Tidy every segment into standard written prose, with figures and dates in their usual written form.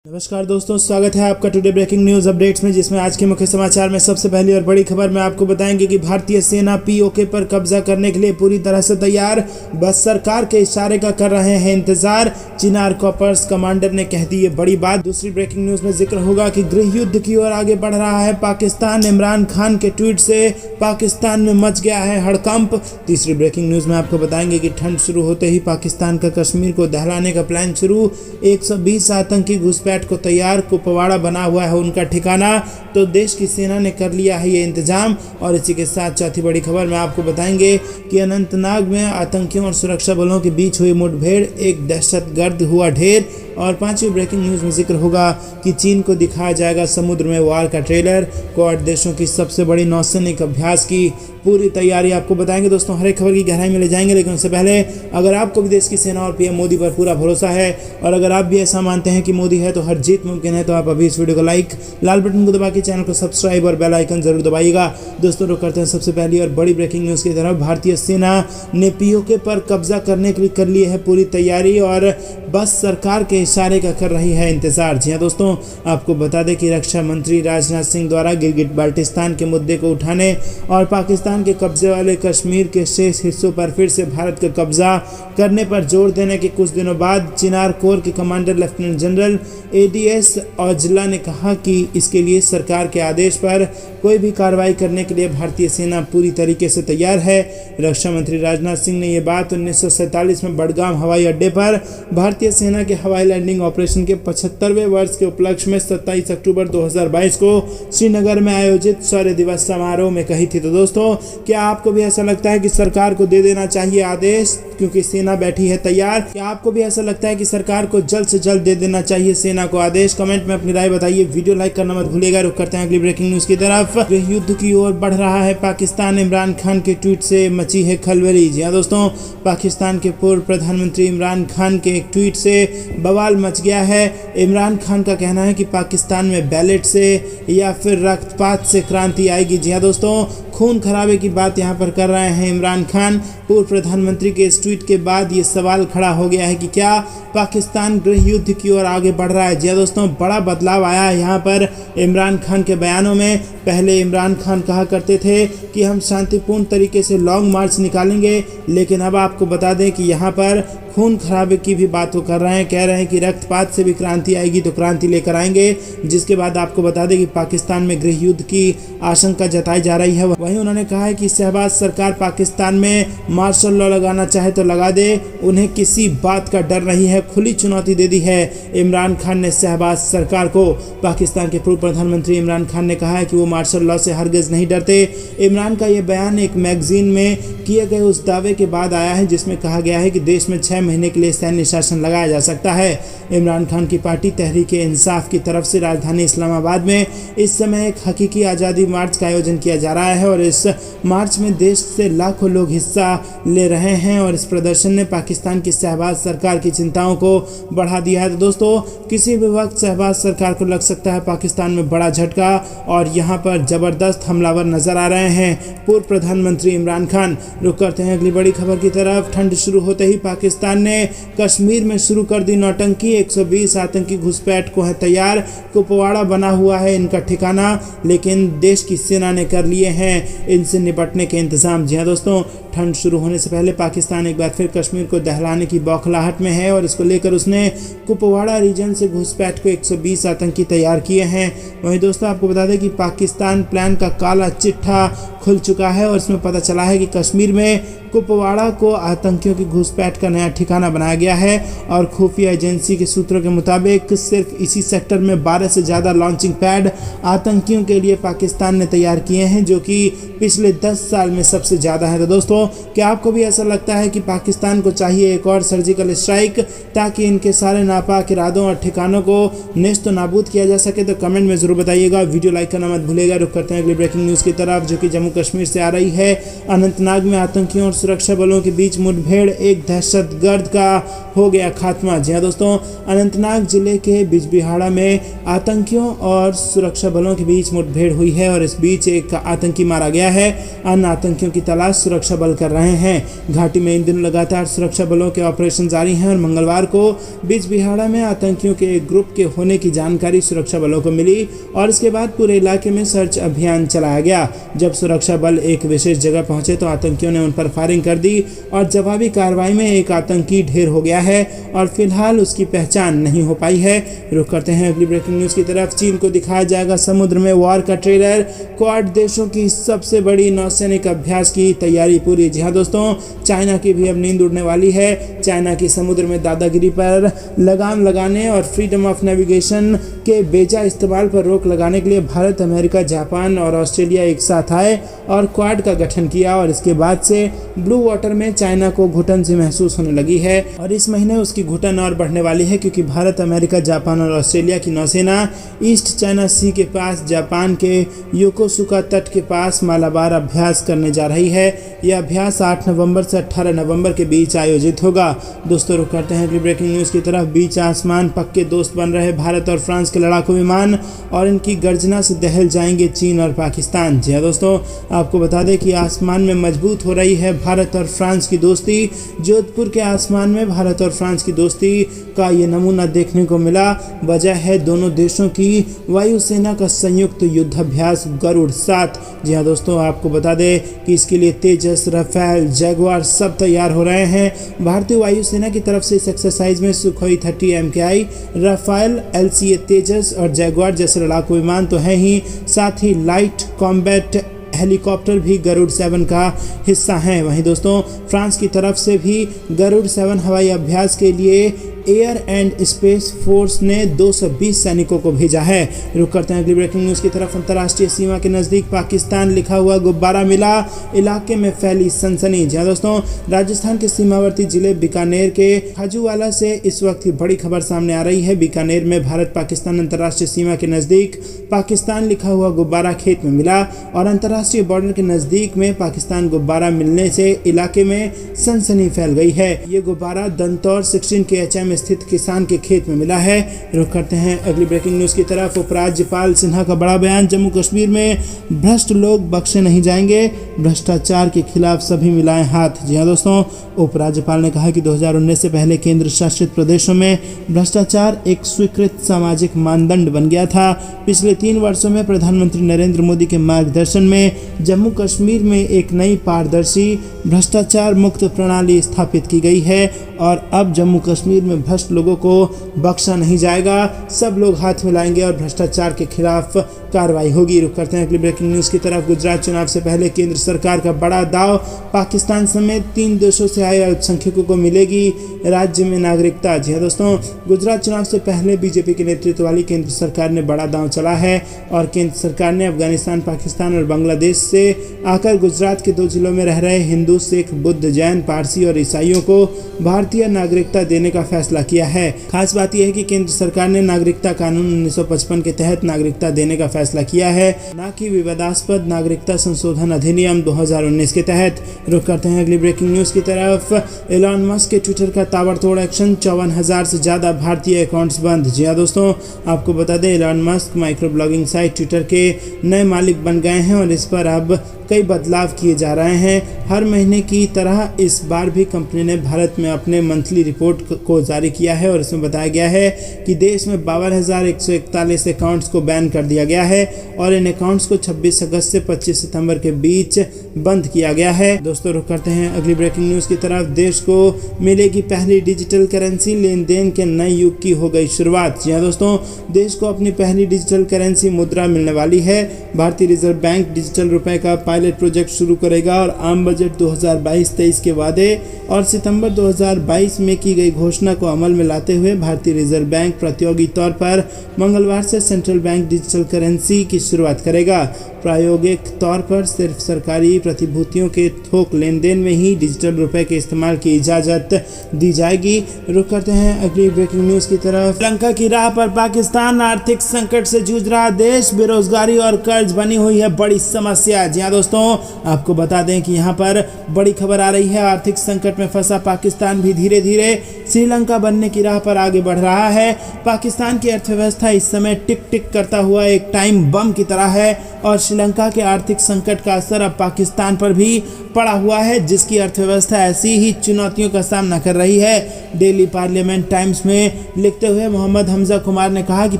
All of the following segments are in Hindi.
नमस्कार दोस्तों, स्वागत है आपका टुडे ब्रेकिंग न्यूज अपडेट्स में, जिसमें आज के मुख्य समाचार में सबसे पहली और बड़ी खबर में आपको बताएंगे कि भारतीय सेना पीओके पर कब्जा करने के लिए पूरी तरह से तैयार, बस सरकार के इशारे का कर रहे हैं इंतजार। चिनार कॉर्प्स कमांडर ने कह दी ये बड़ी बात। दूसरी ब्रेकिंग न्यूज में जिक्र होगा कि गृह युद्ध की ओर आगे बढ़ रहा है पाकिस्तान। इमरान खान के ट्वीट से पाकिस्तान में मच गया है हड़कंप। तीसरी ब्रेकिंग न्यूज में आपको बताएंगे कि ठंड शुरू होते ही पाकिस्तान का कश्मीर को दहलाने का प्लान शुरू। 120 आतंकी घुसपैठ को तैयार, कुपवाड़ा बना हुआ है उनका ठिकाना, तो देश की सेना ने कर लिया है ये इंतजाम। और इसी के साथ चौथी बड़ी खबर में आपको बताएंगे कि अनंतनाग में आतंकियों और सुरक्षा बलों के बीच हुई मुठभेड़, एक दहशतगर्द हुआ ढेर। और पांचवी ब्रेकिंग न्यूज में जिक्र होगा कि चीन को दिखाया जाएगा समुद्र में वार का ट्रेलर। क्वाड देशों की सबसे बड़ी नौसैनिक अभ्यास की पूरी तैयारी आपको बताएंगे। दोस्तों, हर एक खबर की गहराई में ले जाएंगे, लेकिन उससे पहले अगर आपको भी देश की सेना और पीएम मोदी पर पूरा भरोसा है और अगर आप भी ऐसा मानते हैं कि मोदी है तो हर जीत मुमकिन है, तो आप अभी इस वीडियो को लाइक, लाल बटन को दबा के चैनल को सब्सक्राइब और बेल आइकन जरूर दबाइएगा। दोस्तों, रुक करते हैं सबसे पहली और बड़ी ब्रेकिंग न्यूज की तरफ। भारतीय सेना ने पीओके पर कब्जा करने के लिए कर ली है पूरी तैयारी और बस सरकार के इशारे का कर रही है इंतजार। जी हाँ दोस्तों, आपको बता दें कि रक्षा मंत्री राजनाथ सिंह द्वारा गिलगिट बाल्टिस्तान के मुद्दे को उठाने और पाकिस्तान के कब्जे वाले कश्मीर के शेष हिस्सों पर फिर से भारत का कब्जा करने पर जोर देने के कुछ दिनों बाद चिनार कोर के commander lieutenant general ADS Aujla ने कहा कि इसके लिए सरकार के आदेश पर कोई भी कार्रवाई करने के लिए भारतीय सेना पूरी तरीके से तैयार है। रक्षा मंत्री राजनाथ सिंह ने यह बात 1947 में बडगाम हवाई अड्डे पर भारतीय सेना के हवाई लैंडिंग ऑपरेशन के 75वें वर्ष के उपलक्ष्य में 27 अक्टूबर 2022 को श्रीनगर में आयोजित शौर्य दिवस समारोह में कही थी। तो दोस्तों, क्या आपको भी ऐसा लगता है कि सरकार को दे देना चाहिए आदेश, क्योंकि सेना बैठी है तैयार? क्या आपको भी ऐसा लगता है कि सरकार को जल्द से जल्द दे देना चाहिए सेना को आदेश? कमेंट में अपनी राय बताइए। वीडियो लाइक करना मत भूलिएगा। रुक करते हैं अगली ब्रेकिंग न्यूज की तरफ। गृह युद्ध की ओर बढ़ रहा है पाकिस्तान। इमरान खान के ट्वीट से मची है खलबली। जी हाँ दोस्तों, पाकिस्तान के पूर्व प्रधानमंत्री इमरान खान के एक ट्वीट से बवाल मच गया है। इमरान खान का कहना है कि पाकिस्तान में बैलेट से या फिर रक्तपात से क्रांति आएगी। जी हाँ दोस्तों, खून खराबे की बात यहाँ पर कर रहे हैं इमरान खान। पूर्व प्रधानमंत्री के इस ट्वीट के बाद ये सवाल खड़ा हो गया है कि क्या पाकिस्तान गृह युद्ध की ओर आगे बढ़ रहा है। जी दोस्तों, बड़ा बदलाव आया है यहाँ पर इमरान खान के बयानों में। पहले इमरान खान कहा करते थे कि हम शांतिपूर्ण तरीके से लॉन्ग मार्च निकालेंगे, लेकिन अब आपको बता दें कि यहाँ पर खून खराबे की भी बात वो कर रहे हैं। कह रहे हैं कि रक्तपात से भी क्रांति आएगी तो क्रांति लेकर आएंगे। जिसके बाद आपको बता दें कि पाकिस्तान में गृह युद्ध की आशंका जताई जा रही है। वहीं उन्होंने कहा है कि शहबाज सरकार पाकिस्तान में मार्शल लॉ लगाना चाहे तो लगा दे, उन्हें किसी बात का डर नहीं है। खुली चुनौती दे दी है इमरान खान ने शहबाज सरकार को। पाकिस्तान के पूर्व प्रधानमंत्री इमरान खान ने कहा है कि वो मार्शल लॉ से हरगिज नहीं डरते। इमरान का ये बयान एक मैगजीन में किए गए उस दावे के बाद आया है जिसमें कहा गया है कि देश में 6 महीने के लिए सैन्य शासन लगाया जा सकता है। इमरान खान की पार्टी तहरीक इंसाफ की तरफ से राजधानी इस्लामाबाद में इस समय एक हकीकी आज़ादी मार्च का आयोजन किया जा रहा है और इस मार्च में देश से लाखों लोग हिस्सा ले रहे हैं और इस प्रदर्शन ने पाकिस्तान की शहबाज सरकार की चिंताओं को बढ़ा दिया है। तो दोस्तों, किसी भी वक्त शहबाज सरकार को लग सकता है पाकिस्तान में बड़ा झटका और यहाँ पर जबरदस्त हमलावर नजर आ रहे हैं पूर्व प्रधानमंत्री इमरान खान। रुक करते हैं अगली बड़ी खबर की तरफ। ठंड शुरू होते ही पाकिस्तान ने कश्मीर में शुरू कर दी नौटंकी। 120 आतंकी घुसपैठ को है तैयार, कुपवाड़ा बना हुआ है इनका ठिकाना, लेकिन देश की सेना ने कर लिए हैं इनसे निपटने के इंतजाम। जी हाँ दोस्तों, ठंड शुरू होने से पहले पाकिस्तान एक बार फिर कश्मीर को दहलाने की बौखलाहट में है और इसको लेकर उसने कुपवाड़ा रीजन से घुसपैठ को 120 आतंकी तैयार किए हैं। वहीं दोस्तों, आपको बता दें कि पाकिस्तान प्लान का काला चिट्ठा खुल चुका है और इसमें पता चला है कि कश्मीर में कुपवाड़ा को आतंकियों की घुसपैठ का नया ठिकाना बनाया गया है और खुफिया एजेंसी के सूत्रों के मुताबिक सिर्फ इसी सेक्टर में 12 से ज़्यादा लॉन्चिंग पैड आतंकियों के लिए पाकिस्तान ने तैयार किए हैं, जो कि पिछले 10 साल में सबसे ज़्यादा है। तो दोस्तों, क्या आपको भी ऐसा लगता है कि पाकिस्तान को चाहिए एक और सर्जिकल स्ट्राइक ताकि इनके सारे नापाक इरादों और ठिकानों को नेस्त नाबूद किया जा सके? तो कमेंट में जरूर बताइएगा। वीडियो लाइक करना मत भूलिएगा। रुक करते हैं अगली ब्रेकिंग न्यूज़ की तरफ, जो कि जम्मू कश्मीर से आ रही है। अनंतनाग में आतंकियों और सुरक्षा बलों के बीच मुठभेड़, एक दहशतगर्द का हो गया खात्मा। जी हाँ दोस्तों, अनंतनाग जिले के बिजबिहाड़ा में आतंकियों और सुरक्षा बलों के बीच मुठभेड़ हुई है और इस बीच एक आतंकी मारा गया है। अन्य आतंकियों की तलाश सुरक्षा बल अमल कर रहे हैं। घाटी में इन दिनों लगातार सुरक्षा बलों के ऑपरेशन जारी हैं और मंगलवार को बिजबिहाड़ा में आतंकियों के एक ग्रुप के होने की जानकारी सुरक्षा बलों को मिली और इसके बाद पूरे इलाके में सर्च अभियान चलाया गया। जब सुरक्षा बल एक विशेष जगह पहुंचे तो आतंकियों ने उन पर फायरिंग कर दी और जवाबी कार्रवाई में एक आतंकी ढेर हो गया है और फिलहाल उसकी पहचान नहीं हो पाई है। रुक करते हैं अगली ब्रेकिंग न्यूज की तरफ। चीन को दिखाया जाएगा समुद्र में वॉर का ट्रेलर, क्वाड देशों की सबसे बड़ी नौसैनिक अभ्यास की तैयारी पूरी। जी हाँ दोस्तों, चाइना की भी अब नींद उड़ने वाली है। चाइना की समुद्र में दादागिरी पर लगाम लगाने और फ्रीडम ऑफ नेविगेशन के बेजा इस्तेमाल पर रोक लगाने के लिए भारत, अमेरिका, जापान और ऑस्ट्रेलिया एक साथ आए और क्वाड का गठन किया और इसके बाद से ब्लू वाटर में चाइना को घुटन सी महसूस होने लगी है और इस महीने उसकी घुटन और बढ़ने वाली है क्योंकि भारत, अमेरिका, जापान और ऑस्ट्रेलिया की नौसेना ईस्ट चाइना सी के पास जापान के योकोसुका तट के पास मालाबार अभ्यास करने जा रही है। यह अभ्यास 8 नवंबर से 18 नवंबर के बीच आयोजित होगा। दोस्तों रुक करते हैं अगली ब्रेकिंग न्यूज़ की तरफ। बीच आसमान पक्के दोस्त बन रहे भारत और फ्रांस के लड़ाकू विमान और इनकी गर्जना से दहल जाएंगे चीन और पाकिस्तान। जी हाँ दोस्तों, आपको बता दें कि आसमान में मजबूत हो रही है भारत और फ्रांस की दोस्ती। जोधपुर के आसमान में भारत और फ्रांस की दोस्ती का ये नमूना देखने को मिला। वजह है दोनों देशों की वायुसेना का संयुक्त युद्धाभ्यास गरुड़ 7। जी हाँ दोस्तों, आपको बता दें कि इसके लिए तेजस, राफेल, जैगुआर सब तैयार हो रहे हैं। भारतीय वायुसेना की तरफ से इस एक्सरसाइज में सुखोई 30 MKI, राफेल, LCA तेजस और जैगुआर जैसे लड़ाकू विमान तो हैं ही, साथ ही लाइट कॉम्बैट हेलीकॉप्टर भी गरुड़ 7 का हिस्सा हैं। वहीं दोस्तों, फ्रांस की तरफ से भी गरुड़ 7 हवाई अभ्यास के लिए एयर एंड स्पेस फोर्स ने 220 सैनिकों को भेजा है। रुक करते हैं अगली ब्रेकिंग न्यूज़ की तरफ। अंतर्राष्ट्रीय सीमा के नज़दीक पाकिस्तान लिखा हुआ गुब्बारा मिला, इलाके में फैली सनसनी। जी दोस्तों, राजस्थान के सीमावर्ती जिले बीकानेर के खाजूवाला से इस वक्त की बड़ी खबर सामने आ रही है। बीकानेर में भारत पाकिस्तान अंतर्राष्ट्रीय सीमा के नज़दीक पाकिस्तान लिखा हुआ गुब्बारा खेत में मिला और अंतर्राष्ट्रीय बॉर्डर के नज़दीक में पाकिस्तान गुब्बारा मिलने से इलाके में सनसनी फैल गई है। ये गुब्बारा दंतौर 16 KHM स्थित किसान के खेत में मिला है। रुक करते हैं अगली ब्रेकिंग न्यूज़ की तरफ। उपराज्यपाल सिन्हा का बड़ा बयान, जम्मू कश्मीर में भ्रष्ट लोग बख्शे नहीं जाएंगे, भ्रष्टाचार के खिलाफ सभी मिलाएं हाथ। जी हाँ दोस्तों, उपराज्यपाल ने कहा कि 2019 से पहले केंद्र शासित प्रदेशों में भ्रष्टाचार एक स्वीकृत सामाजिक मानदंड बन गया था। पिछले 3 वर्षों में प्रधानमंत्री नरेंद्र मोदी के मार्गदर्शन में जम्मू कश्मीर में एक नई पारदर्शी भ्रष्टाचार मुक्त प्रणाली स्थापित की गई है और अब जम्मू कश्मीर में भ्रष्ट लोगों को बख्शा नहीं जाएगा, सब लोग हाथ मिलाएंगे और भ्रष्टाचार के खिलाफ कार्रवाई होगी। रुक करते हैं अगली ब्रेकिंग न्यूज़ की तरफ। गुजरात चुनाव से पहले केंद्र सरकार का बड़ा दाव, पाकिस्तान समेत 3 देशों से आए अल्पसंख्यकों को मिलेगी राज्य में नागरिकता। जी हाँ दोस्तों, गुजरात चुनाव से पहले बीजेपी के नेतृत्व वाली केंद्र सरकार ने बड़ा दांव चला है और केंद्र सरकार ने अफगानिस्तान, पाकिस्तान और बांग्लादेश से आकर गुजरात के 2 जिलों में रह रहे हिंदू, सिख, बुद्ध, जैन, पारसी और ईसाइयों को भारतीय नागरिकता देने का फैसला किया है। खास बात यह है कि केंद्र सरकार ने नागरिकता कानून 1955 के तहत नागरिकता देने का फैसला किया है, न कि विवादास्पद नागरिकता संशोधन अधिनियम 2019 के तहत। रुक करते हैं अगली ब्रेकिंग न्यूज़ की तरफ। एलॉन मस्क के ट्विटर का ताबड़तोड़ एक्शन, 54,000 से ज़्यादा भारतीय अकाउंट्स बंद। जी हाँ दोस्तों, आपको बता दें Elon Musk micro blogging site Twitter के नए मालिक बन गए हैं और इस पर अब कई बदलाव किए जा रहे हैं। हर महीने की तरह इस बार भी कंपनी ने भारत में अपने मंथली रिपोर्ट को जारी किया है और इसमें बताया गया है कि देश में 52,141 अकाउंट्स को बैन कर दिया गया है और इन अकाउंट्स को 26 अगस्त से 25 सितंबर के बीच बंद किया गया है। दोस्तों रुक करते हैं अगली ब्रेकिंग न्यूज़ की तरफ। देश को मिलेगी पहली डिजिटल करेंसी, लेन देन के नए युग की हो गई शुरुआत। जी हाँ दोस्तों, देश को अपनी पहली डिजिटल करेंसी मुद्रा मिलने वाली है। भारतीय रिजर्व बैंक डिजिटल रुपए का पायलट प्रोजेक्ट शुरू करेगा और आम बजट 2022-23 के वादे और सितंबर 2022 में की गई घोषणा को अमल में लाते हुए भारतीय रिजर्व बैंक प्रतियोगी तौर पर मंगलवार से सेंट्रल बैंक डिजिटल करेंसी की शुरुआत करेगा। प्रायोगिक तौर पर सिर्फ सरकारी प्रतिभूतियों के थोक लेन देन में ही डिजिटल रुपए के इस्तेमाल की इजाज़त दी जाएगी। रुक करते हैं अगली ब्रेकिंग न्यूज़ की तरफ। श्रीलंका की राह पर पाकिस्तान, आर्थिक संकट से जूझ रहा देश, बेरोजगारी और कर्ज बनी हुई है बड़ी समस्या। जी हाँ दोस्तों, आपको बता दें कि यहाँ पर बड़ी खबर आ रही है। आर्थिक संकट में फंसा पाकिस्तान भी धीरे धीरे श्रीलंका बनने की राह पर आगे बढ़ रहा है। पाकिस्तान की अर्थव्यवस्था इस समय टिक टिक करता हुआ एक टाइम बम की तरह है। और श्रीलंका के आर्थिक संकट का असर अब पाकिस्तान पर भी पड़ा हुआ है, जिसकी अर्थव्यवस्था ऐसी ही चुनौतियों का सामना कर रही है। डेली पार्लियामेंट टाइम्स में लिखते हुए मोहम्मद हमजा कुमार ने कहा कि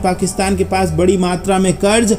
पाकिस्तान के पास बड़ी मात्रा में कर्ज,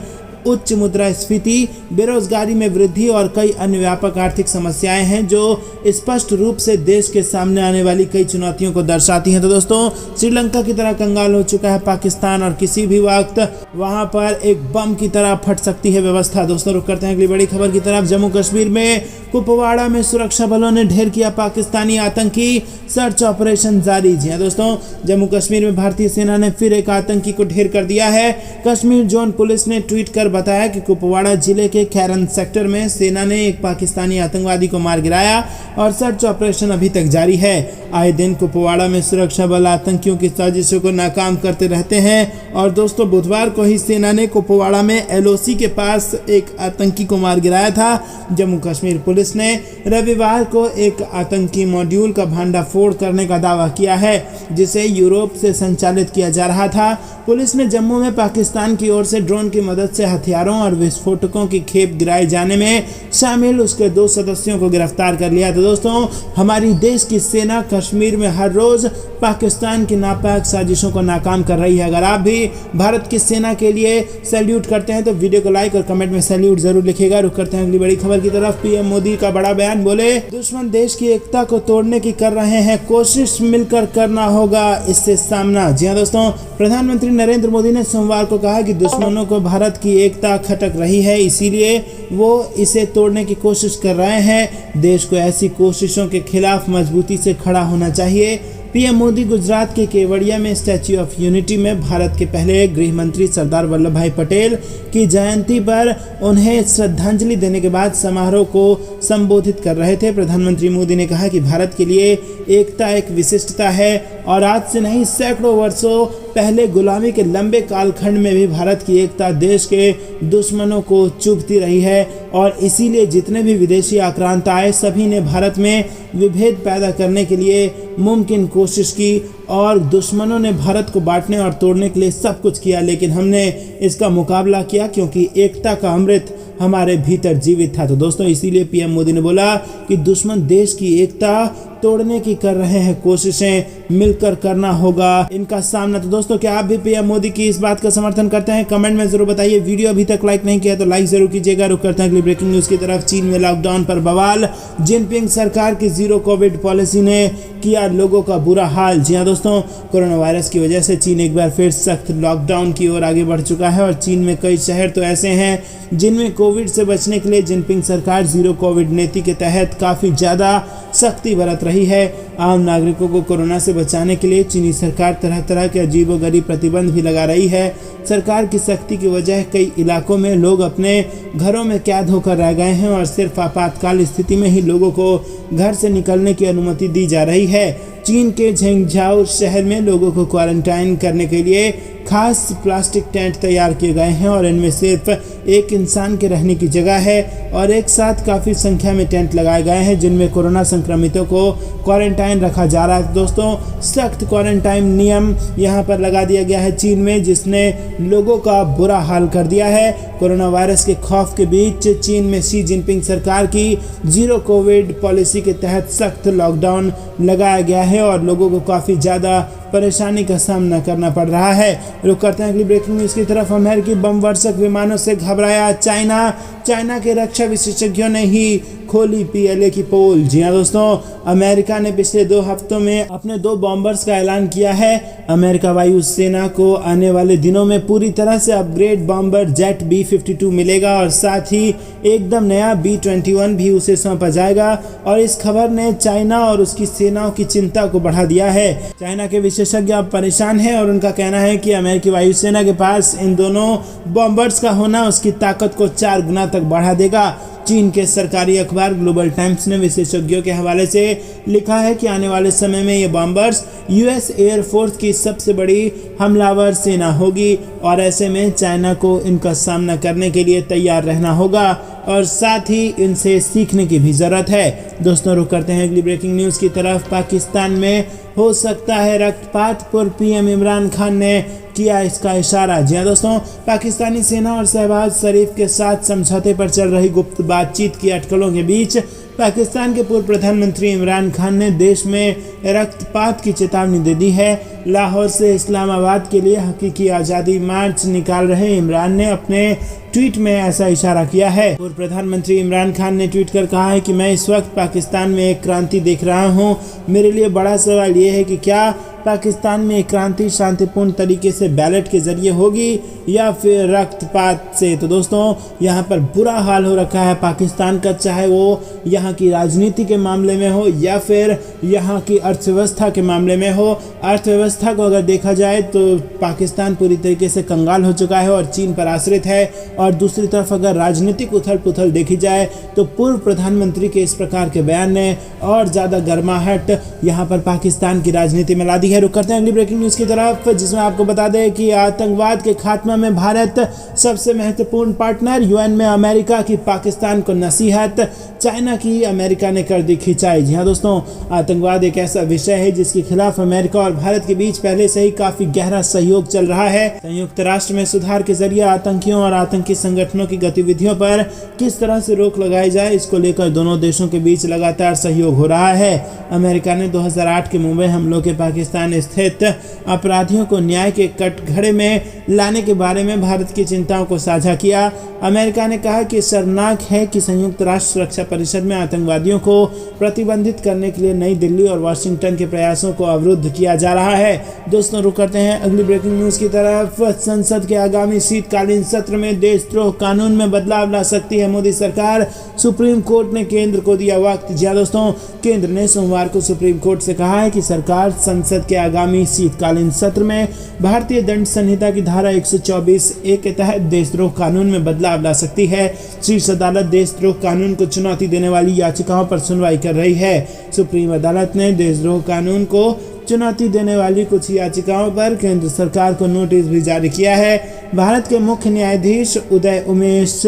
उच्च मुद्रास्फीति, बेरोजगारी में वृद्धि और कई अन्य व्यापक आर्थिक समस्याएं हैं जो स्पष्ट रूप से देश के सामने आने वाली कई चुनौतियों को दर्शाती हैं। तो दोस्तों, श्रीलंका की तरह कंगाल हो चुका है पाकिस्तान और किसी भी वक्त वहां पर एक बम की तरह फट सकती है व्यवस्था। दोस्तों, रुक करते हैं अगली बड़ी खबर की तरफ। जम्मू कश्मीर में कुपवाड़ा में सुरक्षा बलों ने ढेर किया पाकिस्तानी आतंकी, सर्च ऑपरेशन जारी। जी हां दोस्तों, जम्मू कश्मीर में भारतीय सेना ने फिर एक आतंकी को ढेर कर दिया है। कश्मीर जोन पुलिस ने ट्वीट कर बताया कि कुपवाड़ा जिले के खैरन सेक्टर में सेना ने एक पाकिस्तानी आतंकवादी को मार गिराया और सर्च ऑपरेशन अभी तक जारी है। आए दिन कुपवाड़ा में सुरक्षा बल आतंकियों की साजिशों को नाकाम करते रहते हैं और दोस्तों, बुधवार को ही सेना ने कुपवाड़ा में LOC के पास एक आतंकी को मार गिराया था। जम्मू कश्मीर पुलिस ने रविवार को एक आतंकी मॉड्यूल का भांडाफोड़ करने का दावा किया है, जिसे यूरोप से संचालित किया जा रहा था। पुलिस ने जम्मू में पाकिस्तान की ओर से ड्रोन की मदद से हथियारों और विस्फोटकों की खेप गिराए जाने में शामिल उसके 2 सदस्यों को गिरफ्तार कर लिया। तो दोस्तों, हमारी देश की सेना कश्मीर में हर रोज पाकिस्तान की नापाक साजिशों को नाकाम कर रही है। अगर आप भी भारत की सेना के लिए सैल्यूट करते हैं तो वीडियो को लाइक और कमेंट में सैल्यूट जरूर लिखिएगा। रुक करते हैं अगली बड़ी खबर की तरफ। पीएम मोदी का बड़ा बयान। बोले, दुश्मन देश की एकता को तोड़ने की कर रहे हैं कोशिश, मिलकर करना होगा इससे सामना। जी हाँ दोस्तों, प्रधानमंत्री नरेंद्र मोदी ने सोमवार को कहा कि दुश्मनों को भारत की एकता खटक रही है, इसीलिए वो इसे तोड़ने की कोशिश कर रहे हैं। देश को ऐसी कोशिशों के खिलाफ मजबूती से खड़ा होना चाहिए। पीएम मोदी गुजरात के केवड़िया में स्टैच्यू ऑफ यूनिटी में भारत के पहले गृह मंत्री सरदार वल्लभ भाई पटेल की जयंती पर उन्हें श्रद्धांजलि देने के बाद समारोह को संबोधित कर रहे थे। प्रधानमंत्री मोदी ने कहा कि भारत के लिए एकता एक विशिष्टता है और आज से नहीं, सैकड़ों वर्षों पहले गुलामी के लंबे कालखंड में भी भारत की एकता देश के दुश्मनों को चुभती रही है और इसीलिए जितने भी विदेशी आक्रांत आए, सभी ने भारत में विभेद पैदा करने के लिए मुमकिन कोशिश की और दुश्मनों ने भारत को बांटने और तोड़ने के लिए सब कुछ किया, लेकिन हमने इसका मुकाबला किया क्योंकि एकता का अमृत हमारे भीतर जीवित था। तो दोस्तों, इसीलिए पीएम मोदी ने बोला कि दुश्मन देश की एकता तोड़ने की कर रहे हैं कोशिशें, मिलकर करना होगा इनका सामना। तो दोस्तों, क्या आप भी पीएम मोदी की इस बात का समर्थन करते हैं? कमेंट में जरूर बताइए। वीडियो अभी तक लाइक नहीं किया तो लाइक जरूर कीजिएगा। रुक करते हैं अगली ब्रेकिंग न्यूज की तरफ। चीन में लॉकडाउन पर बवाल। जिनपिंग सरकार की जीरो कोविड पॉलिसी ने किया लोगों का बुरा हाल। जी हाँ दोस्तों, कोरोना वायरस की वजह से चीन एक बार फिर सख्त लॉकडाउन की ओर आगे बढ़ चुका है और चीन में कई शहर तो ऐसे हैं जिनमें कोविड से बचने के लिए जिनपिंग सरकार जीरो कोविड नीति के तहत काफ़ी ज़्यादा सख्ती बरत रही है। आम नागरिकों को कोरोना से बचाने के लिए चीनी सरकार तरह तरह के अजीबोगरीब प्रतिबंध भी लगा रही है। सरकार की सख्ती की वजह कई इलाकों में लोग अपने घरों में कैद होकर रह गए हैं और सिर्फ आपातकाल स्थिति में ही लोगों को घर से निकलने की अनुमति दी जा रही है। चीन के झेंगझाओ शहर में लोगों को क्वारंटाइन करने के लिए खास प्लास्टिक टेंट तैयार किए गए हैं और इनमें सिर्फ एक इंसान के रहने की जगह है और एक साथ काफ़ी संख्या में टेंट लगाए गए हैं जिनमें कोरोना संक्रमितों को क्वारंटाइन रखा जा रहा है। दोस्तों, सख्त क्वारंटाइन नियम यहाँ पर लगा दिया गया है चीन में, जिसने लोगों का बुरा हाल कर दिया है। कोरोना वायरस के खौफ के बीच चीन में शी जिनपिंग सरकार की जीरो कोविड पॉलिसी के तहत सख्त लॉकडाउन लगाया गया है और लोगों को काफ़ी ज़्यादा परेशानी का सामना करना पड़ रहा है। रुक करते हैं अगली ब्रेकिंग न्यूज़ की तरफ। अमेरिकी बम वर्षक विमानों से घबराया चाइना के रक्षा विशेषज्ञों ने ही खोली PLA की पोल। जी हाँ दोस्तों, अमेरिका ने पिछले 2 हफ्तों में अपने 2 बॉम्बर्स का ऐलान किया है। अमेरिका वायुसेना को आने वाले दिनों में पूरी तरह से अपग्रेड बॉम्बर जेट B-52 मिलेगा और साथ ही एकदम नया B-21 भी उसे सौंपा जाएगा और इस खबर ने चाइना और उसकी सेनाओं की चिंता को बढ़ा दिया है। चाइना के विशेषज्ञ अब परेशान हैं और उनका कहना है कि अमेरिकी वायुसेना के पास इन दोनों बॉम्बर्स का होना उसकी ताकत को 4 गुना तक बढ़ा देगा। चीन के सरकारी अखबार ग्लोबल टाइम्स ने विशेषज्ञों के हवाले से लिखा है कि आने वाले समय में ये बॉम्बर्स US एयरफोर्स की सबसे बड़ी हमलावर सेना होगी और ऐसे में चाइना को इनका सामना करने के लिए तैयार रहना होगा। और साथ ही इनसे सीखने की भी ज़रूरत है। दोस्तों रुक करते हैं अगली ब्रेकिंग न्यूज़ की तरफ। पाकिस्तान में हो सकता है रक्तपात, पूर्व पीएम इमरान खान ने किया इसका इशारा। जी हाँ दोस्तों, पाकिस्तानी सेना और शहबाज शरीफ के साथ समझौते पर चल रही गुप्त बातचीत की अटकलों के बीच पाकिस्तान के पूर्व प्रधानमंत्री इमरान खान ने देश में रक्तपात की चेतावनी दे दी है। लाहौर से इस्लामाबाद के लिए हकीकी आज़ादी मार्च निकाल रहे इमरान ने अपने ट्वीट में ऐसा इशारा किया है। पूर्व प्रधानमंत्री इमरान खान ने ट्वीट कर कहा है कि मैं इस वक्त पाकिस्तान में एक क्रांति देख रहा हूं। मेरे लिए बड़ा सवाल ये है कि क्या पाकिस्तान में एक क्रांति शांतिपूर्ण तरीके से बैलेट के जरिए होगी या फिर रक्तपात से। तो दोस्तों यहाँ पर बुरा हाल हो रखा है पाकिस्तान का, चाहे वो यहाँ की राजनीति के मामले में हो या फिर यहाँ की अर्थव्यवस्था के मामले में हो। अर्थव्यवस्था को अगर देखा जाए तो पाकिस्तान पूरी तरीके से कंगाल हो चुका है और चीन पर आश्रित है, और दूसरी तरफ अगर राजनीतिक उथल पुथल देखी जाए तो पूर्व प्रधानमंत्री के इस प्रकार के बयान ने और ज़्यादा गर्माहट यहाँ पर पाकिस्तान की राजनीति में ला दी है। रुक करते हैं अगली ब्रेकिंग न्यूज़ की तरफ, जिसमें आपको बता दें कि आतंकवाद के खात्मा में भारत सबसे महत्वपूर्ण पार्टनर। यूएन में अमेरिका की पाकिस्तान को नसीहत, चाइना की अमेरिका ने कर दी खिंचाई। जी हाँ दोस्तों, आतंकवाद एक ऐसा विषय है जिसके खिलाफ अमेरिका और भारत के बीच पहले से ही काफी गहरा सहयोग चल रहा है। संयुक्त राष्ट्र में सुधार के जरिए आतंकियों और आतंकी संगठनों की गतिविधियों पर किस तरह से रोक लगाई जाए, इसको लेकर दोनों देशों के बीच लगातार सहयोग हो रहा है। अमेरिका ने 2008 के मुंबई हमलों के पाकिस्तान स्थित अपराधियों को न्याय के कटघरे में लाने के बारे में भारत की चिंताओं को साझा किया। अमेरिका ने कहा कि शर्मनाक है कि संयुक्त राष्ट्र सुरक्षा परिषद में आतंकवादियों को प्रतिबंधित करने के लिए नई दिल्ली और वाशिंगटन के प्रयासों को अवरुद्ध किया जा रहा है। दोस्तों रुक करते हैं अगली ब्रेकिंग न्यूज़ की तरफ। संसद के आगामी शीतकालीन सत्र में देशद्रोह कानून में बदलाव ला सकती है मोदी सरकार, सुप्रीम कोर्ट ने केंद्र को दिया वक्त। जी दोस्तों, केंद्र ने सोमवार को सुप्रीम कोर्ट से कहा है कि सरकार संसद के आगामी शीतकालीन सत्र में भारतीय दंड संहिता की धारा 124A के तहत देशद्रोह कानून में बदलाव ला सकती है। शीर्ष अदालत देशद्रोह कानून को चुनौती देने वाली याचिकाओं पर सुनवाई कर रही है। सुप्रीम अदालत ने देशद्रोह कानून को चुनौती देने वाली कुछ याचिकाओं पर केंद्र सरकार को नोटिस भी जारी किया है। भारत के मुख्य न्यायाधीश उदय उमेश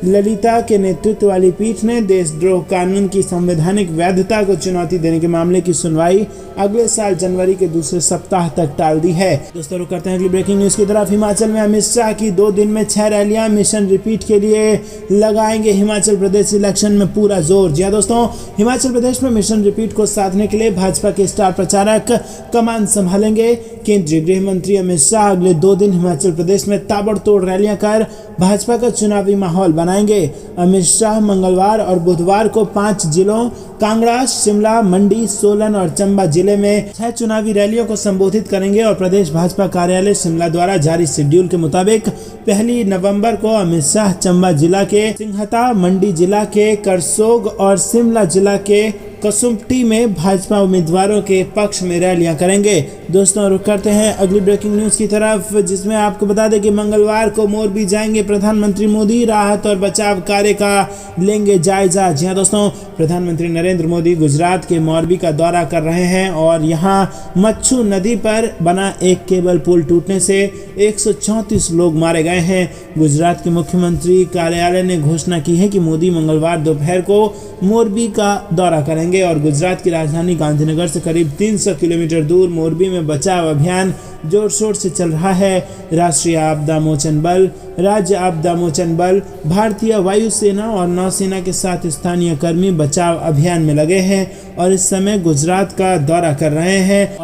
ललिता के नेतृत्व वाली पीठ ने देशद्रोह कानून की संवैधानिक वैधता को चुनौती देने के मामले की सुनवाई अगले साल जनवरी के दूसरे सप्ताह तक टाल दी है। दोस्तों रुक करते हैं अगली ब्रेकिंग न्यूज़ की तरफ। हिमाचल में अमित शाह की 2 दिन में 6 रैलियां, मिशन रिपीट के लिए लगाएंगे हिमाचल प्रदेश इलेक्शन में पूरा जोर। जी दोस्तों, हिमाचल प्रदेश में मिशन रिपीट को साधने के लिए भाजपा के स्टार प्रचारक कमान संभालेंगे। केंद्रीय गृह मंत्री अमित शाह अगले 2 दिन हिमाचल प्रदेश में ताबड़तोड़ रैलियां कर भाजपा का चुनावी माहौल बनाएंगे। अमित शाह मंगलवार और बुधवार को 5 जिलों कांगड़ा, शिमला, मंडी, सोलन और चंबा जिले में 6 चुनावी रैलियों को संबोधित करेंगे और प्रदेश भाजपा कार्यालय शिमला द्वारा जारी शेड्यूल के मुताबिक 1 नवंबर को अमित शाह चंबा जिला के सिंहता, मंडी जिला के करसोग और शिमला जिला के कसुम्पटी में भाजपा उम्मीदवारों के पक्ष में रैलियां करेंगे। दोस्तों रुक करते हैं अगली ब्रेकिंग न्यूज़ की तरफ, जिसमें आपको बता दें कि मंगलवार को मोरबी जाएंगे प्रधानमंत्री मोदी, राहत और बचाव कार्य का लेंगे जायजा। जी हाँ दोस्तों, प्रधानमंत्री नरेंद्र मोदी गुजरात के मोरबी का दौरा कर रहे हैं और यहां मच्छू नदी पर बना एक केबल पुल टूटने से 134 लोग मारे गए हैं। गुजरात के मुख्यमंत्री कार्यालय ने घोषणा की है कि मोदी मंगलवार दोपहर को मोरबी का दौरा करेंगे और गुजरात की राजधानी गांधीनगर से करीब 300 किलोमीटर दूर मोरबी में बचाव अभियान जोर शोर से चल रहा है। राष्ट्रीय आपदा मोचन बल, राज्य आपदा मोचन बल, भारतीय वायुसेना और नौसेना के साथ स्थानीय कर्मी बचाव अभियान में लगे हैं और इस समय गुजरात का दौरा कर रहे हैं।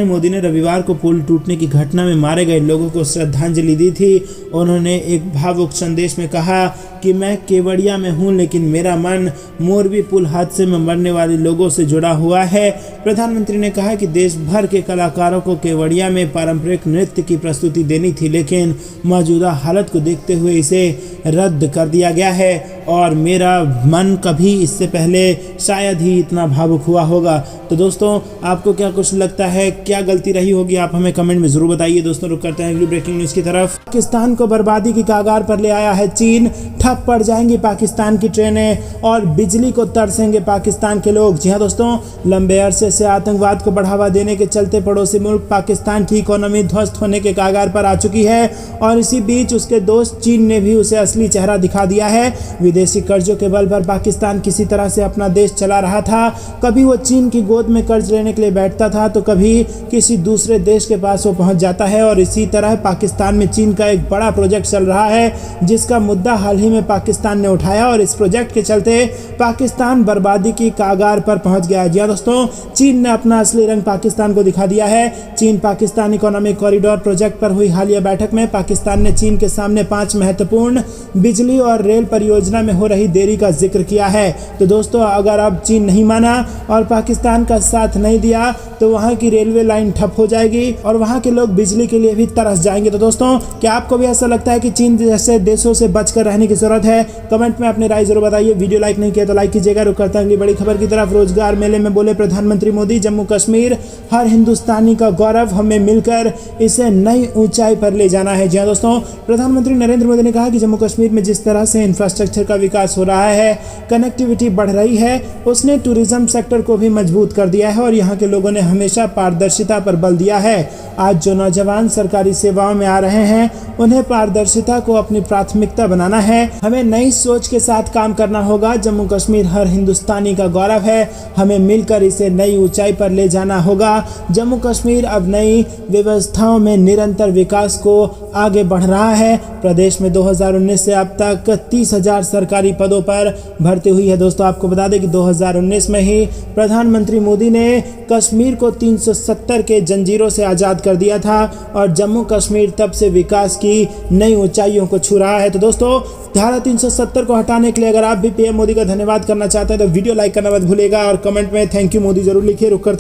मोदी ने रविवार को पुल टूटने की घटना में मारे गए लोगों को श्रद्धांजलि दी थी। उन्होंने एक भावुक संदेश में कहा कि मैं केवड़िया में हूं, लेकिन मेरा मन मोरबी पुल हादसे में मरने वाले लोगों से जुड़ा हुआ है। प्रधानमंत्री ने कहा कि देश भर के कलाकारों को केवड़िया में पारंपरिक नृत्य की प्रस्तुति देनी थी, लेकिन मौजूदा हालत को देखते हुए इसे रद्द कर दिया गया है। और मेरा मन कभी इससे पहले शायद ही इतना भावुक हुआ होगा। तो दोस्तों आपको क्या कुछ लगता है, क्या गलती रही होगी, आप हमें कमेंट में जरूर बताइए। दोस्तों रुक करते हैं अगली ब्रेकिंग न्यूज़ की तरफ। पाकिस्तान को बर्बादी की कगार पर ले आया है चीन, ठप पड़ जाएंगी पाकिस्तान की ट्रेनें और बिजली को तरसेंगे पाकिस्तान के लोग। जी हाँ दोस्तों, लंबे अरसे से आतंकवाद को बढ़ावा देने के चलते पड़ोसी मुल्क पाकिस्तान की इकोनॉमी ध्वस्त होने के कगार पर आ चुकी है और इसी बीच उसके दोस्त चीन ने भी उसे असली चेहरा दिखा दिया है। विदेशी कर्जों के बल पर पाकिस्तान किसी तरह से अपना देश चला रहा था। कभी वो चीन की गोद में कर्ज लेने के लिए बैठता था तो कभी किसी दूसरे देश के पास वो पहुंच जाता है। और इसी तरह पाकिस्तान में चीन का एक बड़ा प्रोजेक्ट चल रहा है जिसका मुद्दा हाल ही में पाकिस्तान ने उठाया और इस प्रोजेक्ट के चलते पाकिस्तान बर्बादी की कगार पर पहुंच गया है। जी दोस्तों, चीन ने अपना असली रंग पाकिस्तान को दिखा दिया है। चीन पाकिस्तान इकोनॉमिक कॉरिडोर प्रोजेक्ट पर हुई हालिया बैठक में पाकिस्तान ने चीन के सामने 5 महत्वपूर्ण बिजली और रेल परियोजना में हो रही देरी का जिक्र किया है। तो दोस्तों, अगर अब चीन नहीं माना और पाकिस्तान का साथ नहीं दिया तो वहां की रेलवे लाइन ठप हो जाएगी और वहां के लोग बिजली के लिए भी तरस जाएंगे। तो दोस्तों, क्या आपको भी ऐसा लगता है कि चीन जैसे देशों से बचकर रहने की जरूरत है? कमेंट में अपनी राय जरूर बताइए। वीडियो लाइक नहीं किया तो लाइक कीजिएगा। रुक करते हैं अगली बड़ी खबर की तरफ। रोजगार मेले में बोले प्रधानमंत्री मोदी, जम्मू कश्मीर हर हिंदुस्तानी का गौरव, हमें मिलकर इसे नई ऊंचाई पर ले जाना है। जी हाँ दोस्तों, प्रधानमंत्री नरेंद्र मोदी ने कहा कि जम्मू कश्मीर में जिस तरह से इंफ्रास्ट्रक्चर का विकास हो रहा है, कनेक्टिविटी बढ़ रही है, उसने टूरिज्म सेक्टर को भी मजबूत कर दिया है और यहाँ के लोगों ने हमेशा पारदर्शिता पर बल दिया है। आज जो नौजवान सरकारी सेवाओं में आ रहे हैं उन्हें पारदर्शिता को अपनी प्राथमिकता बनाना है। हमें नई सोच के साथ काम करना होगा। जम्मू कश्मीर हर हिंदुस्तानी का गौरव है, हमें मिलकर इसे नई ऊंचाई पर ले जाना होगा। जम्मू कश्मीर अब नई व्यवस्थाओं में निरंतर विकास को आगे बढ़ रहा है। प्रदेश में 2019 से अब तक 30,000 सरकारी पदों पर भर्ती हुई है। दोस्तों आपको बता दें कि 2019 में ही प्रधानमंत्री मोदी ने कश्मीर को 370 के जंजीरों से आज़ाद कर दिया था और जम्मू कश्मीर तब से विकास की नई ऊंचाइयों को छू रहा है। तो दोस्तों, धारा 370 को हटाने के लिए अगर आप भी पीएम मोदी का धन्यवाद करना चाहते हैं तो वीडियो लाइक करना मत भूलिएगा और कमेंट में थैंक यू मोदी जरूर लिखिए। रुक कर